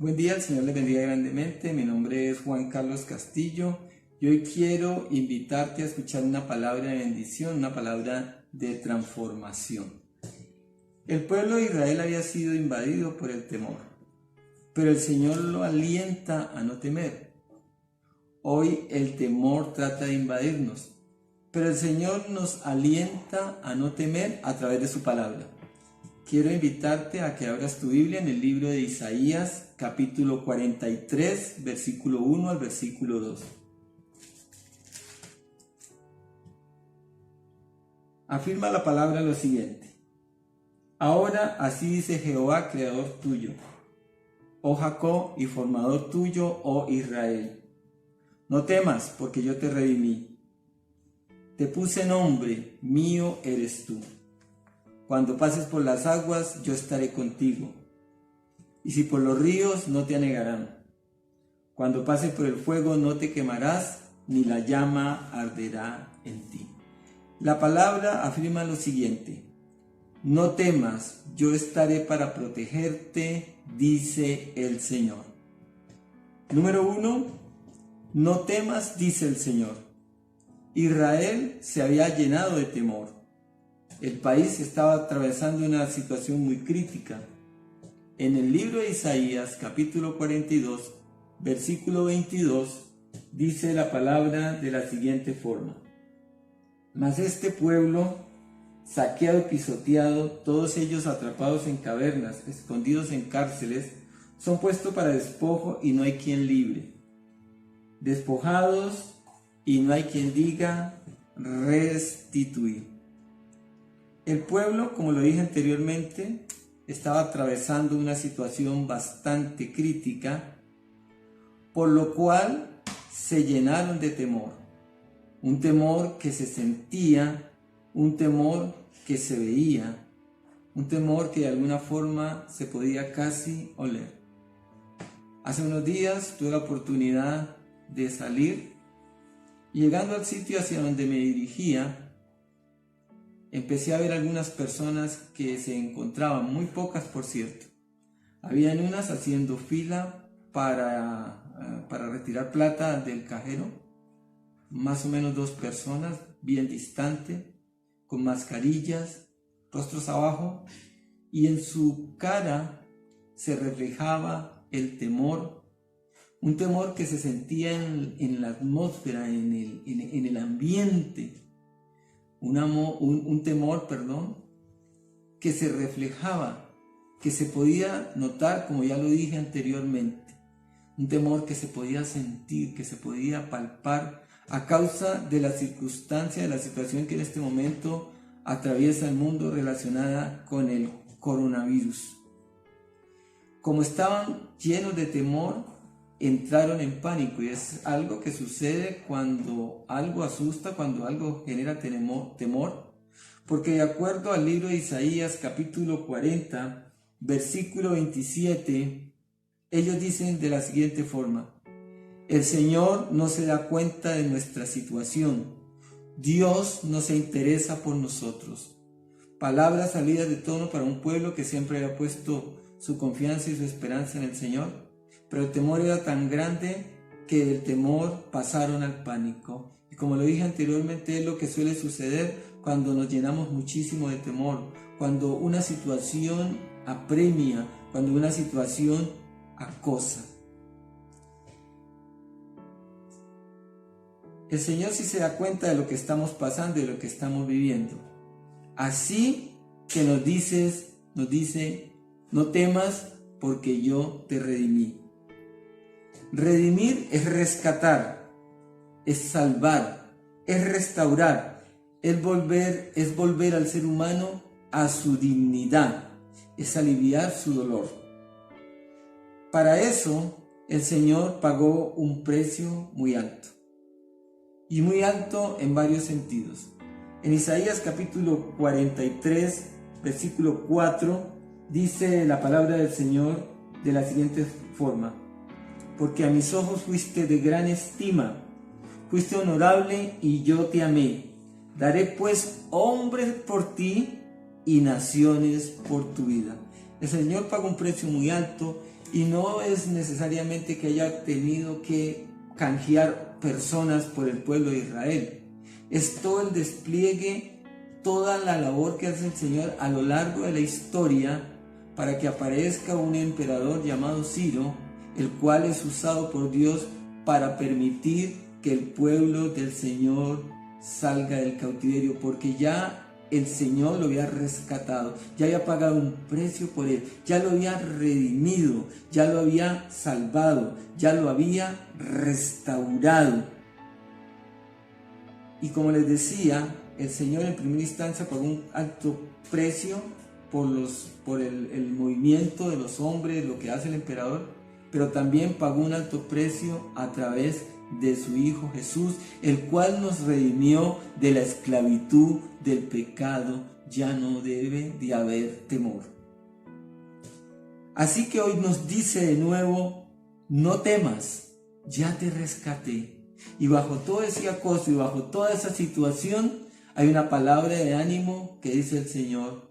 Buen día, el Señor les bendiga grandemente. Mi nombre es Juan Carlos Castillo y hoy quiero invitarte a escuchar una palabra de bendición, una palabra de transformación. El pueblo de Israel había sido invadido por el temor, pero el Señor lo alienta a no temer. Hoy el temor trata de invadirnos, pero el Señor nos alienta a no temer a través de su palabra. Quiero invitarte a que abras tu Biblia en el libro de Isaías, capítulo 43, versículo 1 al versículo 2. Afirma la palabra lo siguiente: Ahora así dice Jehová, creador tuyo, oh Jacob, y formador tuyo, oh Israel. No temas, porque yo te redimí. Te puse nombre, mío eres tú. Cuando pases por las aguas, yo estaré contigo. Y si por los ríos, no te anegarán. Cuando pases por el fuego, no te quemarás, ni la llama arderá en ti. La palabra afirma lo siguiente: no temas, yo estaré para protegerte, dice el Señor. Número 1, no temas, dice el Señor. Israel se había llenado de temor. El país estaba atravesando una situación muy crítica. En el libro de Isaías, capítulo 42, versículo 22, dice la palabra de la siguiente forma: Mas este pueblo, saqueado y pisoteado, todos ellos atrapados en cavernas, escondidos en cárceles, son puestos para despojo y no hay quien libre. Despojados y no hay quien diga restituir. El pueblo, como lo dije anteriormente, estaba atravesando una situación bastante crítica, por lo cual se llenaron de temor. Un temor que se sentía, un temor que se veía, un temor que de alguna forma se podía casi oler. Hace unos días tuve la oportunidad de salir y llegando al sitio hacia donde me dirigía, empecé a ver algunas personas que se encontraban, muy pocas por cierto. Habían unas haciendo fila para retirar plata del cajero, más o menos 2 personas, bien distante, con mascarillas, rostros abajo, y en su cara se reflejaba el temor, un temor que se sentía en la atmósfera, en el ambiente. Un temor, que se reflejaba, que se podía notar, como ya lo dije anteriormente, un temor que se podía sentir, que se podía palpar a causa de la circunstancia, de la situación que en este momento atraviesa el mundo relacionada con el coronavirus. Como estaban llenos de temor, entraron en pánico, y es algo que sucede cuando algo asusta, cuando algo genera temor, porque de acuerdo al libro de Isaías capítulo 40, versículo 27, ellos dicen de la siguiente forma: el Señor no se da cuenta de nuestra situación, Dios no se interesa por nosotros. Palabras salidas de tono para un pueblo que siempre había puesto su confianza y su esperanza en el Señor. Pero el temor era tan grande que del temor pasaron al pánico. Y como lo dije anteriormente, es lo que suele suceder cuando nos llenamos muchísimo de temor, cuando una situación apremia, cuando una situación acosa. El Señor sí se da cuenta de lo que estamos pasando, de lo que estamos viviendo. Así que nos dice, no temas porque yo te redimí. Redimir es rescatar, es salvar, es restaurar, es volver al ser humano a su dignidad, es aliviar su dolor. Para eso el Señor pagó un precio muy alto, y muy alto en varios sentidos. En Isaías capítulo 43, versículo 4, dice la palabra del Señor de la siguiente forma: porque a mis ojos fuiste de gran estima, fuiste honorable y yo te amé. Daré pues hombres por ti y naciones por tu vida. El Señor pagó un precio muy alto Y no es necesariamente que haya tenido que canjear personas por el pueblo de Israel. Es todo el despliegue, toda la labor que hace el Señor a lo largo de la historia para que aparezca un emperador llamado Ciro, el cual es usado por Dios para permitir que el pueblo del Señor salga del cautiverio, porque ya el Señor lo había rescatado, ya había pagado un precio por él, ya lo había redimido, ya lo había salvado, ya lo había restaurado. Y como les decía, el Señor en primera instancia pagó un alto precio por el movimiento de los hombres, lo que hace el emperador, pero también pagó un alto precio a través de su Hijo Jesús, el cual nos redimió de la esclavitud del pecado. Ya no debe de haber temor. Así que hoy nos dice de nuevo: no temas, ya te rescaté. Y bajo todo ese acoso y bajo toda esa situación hay una palabra de ánimo que dice el Señor: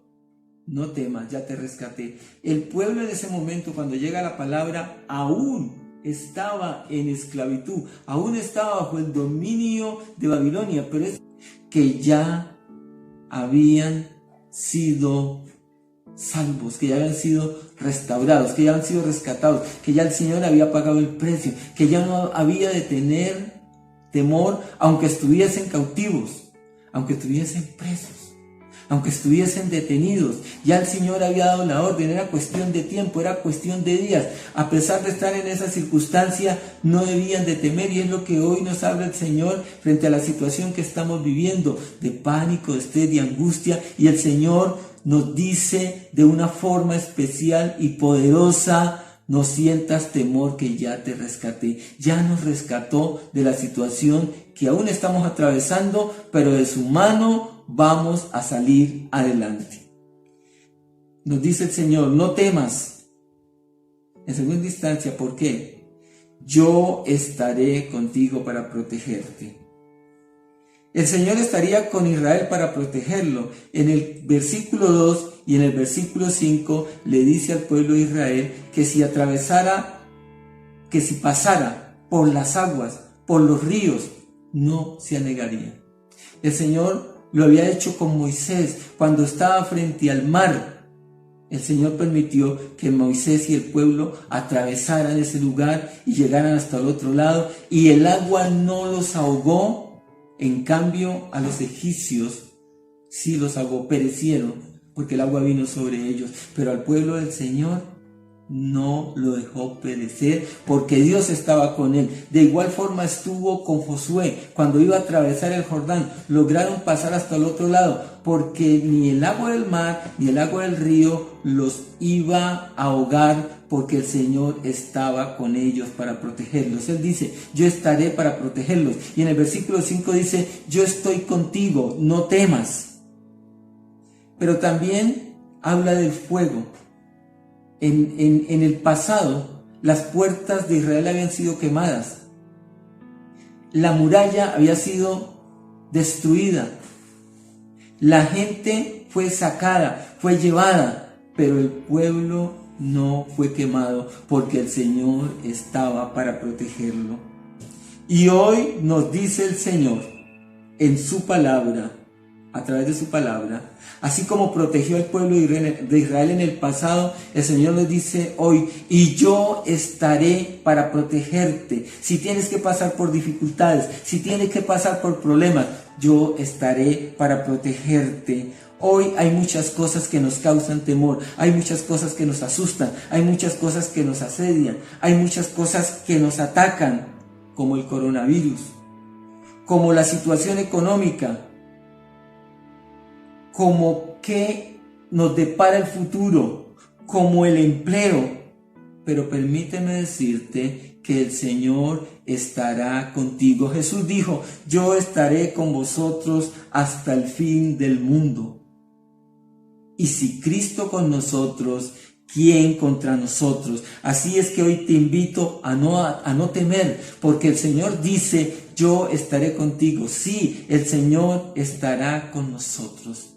no temas, ya te rescaté. El pueblo en ese momento, cuando llega la palabra, aún estaba en esclavitud, aún estaba bajo el dominio de Babilonia, pero es que ya habían sido salvos, que ya habían sido restaurados, que ya habían sido rescatados, que ya el Señor había pagado el precio, que ya no había de tener temor, aunque estuviesen cautivos, aunque estuviesen presos, aunque estuviesen detenidos. Ya el Señor había dado la orden, era cuestión de tiempo, era cuestión de días. A pesar de estar en esa circunstancia, no debían de temer, y es lo que hoy nos habla el Señor frente a la situación que estamos viviendo, de pánico, de estrés, de angustia, y el Señor nos dice de una forma especial y poderosa: no sientas temor, que ya te rescaté. Ya nos rescató de la situación que aún estamos atravesando, pero de su mano vamos a salir adelante. Nos dice el Señor: no temas. En segunda instancia, ¿por qué? Yo estaré contigo para protegerte. El Señor estaría con Israel para protegerlo. En el versículo 2 y en el versículo 5 le dice al pueblo de Israel que si pasara por las aguas, por los ríos, no se anegaría. El Señor lo había hecho con Moisés cuando estaba frente al mar. El Señor permitió que Moisés y el pueblo atravesaran ese lugar y llegaran hasta el otro lado, y el agua no los ahogó. En cambio, a los egipcios sí los ahogó, perecieron, porque el agua vino sobre ellos. Pero al pueblo del Señor no lo dejó perecer, porque Dios estaba con él. De igual forma estuvo con Josué cuando iba a atravesar el Jordán. Lograron pasar hasta el otro lado, porque ni el agua del mar ni el agua del río los iba a ahogar, porque el Señor estaba con ellos para protegerlos. Él dice: yo estaré para protegerlos. Y en el versículo 5 dice: yo estoy contigo, no temas. Pero también habla del fuego. En el pasado, las puertas de Israel habían sido quemadas. La muralla había sido destruida. La gente fue sacada, fue llevada, pero el pueblo no fue quemado, porque el Señor estaba para protegerlo. Y hoy nos dice el Señor en su palabra, a través de su palabra, así como protegió al pueblo de Israel en el pasado, el Señor nos dice hoy: y yo estaré para protegerte. Si tienes que pasar por dificultades, si tienes que pasar por problemas, yo estaré para protegerte. Hoy hay muchas cosas que nos causan temor, hay muchas cosas que nos asustan, hay muchas cosas que nos asedian, hay muchas cosas que nos atacan, como el coronavirus, como la situación económica, como que nos depara el futuro, como el empleo. Pero permíteme decirte que el Señor estará contigo. Jesús dijo: yo estaré con vosotros hasta el fin del mundo. Y si Cristo con nosotros, ¿quién contra nosotros? Así es que hoy te invito a no temer, porque el Señor dice: yo estaré contigo. Sí, el Señor estará con nosotros.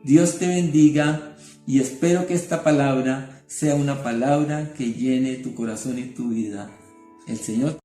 Dios te bendiga, y espero que esta palabra sea una palabra que llene tu corazón y tu vida. El Señor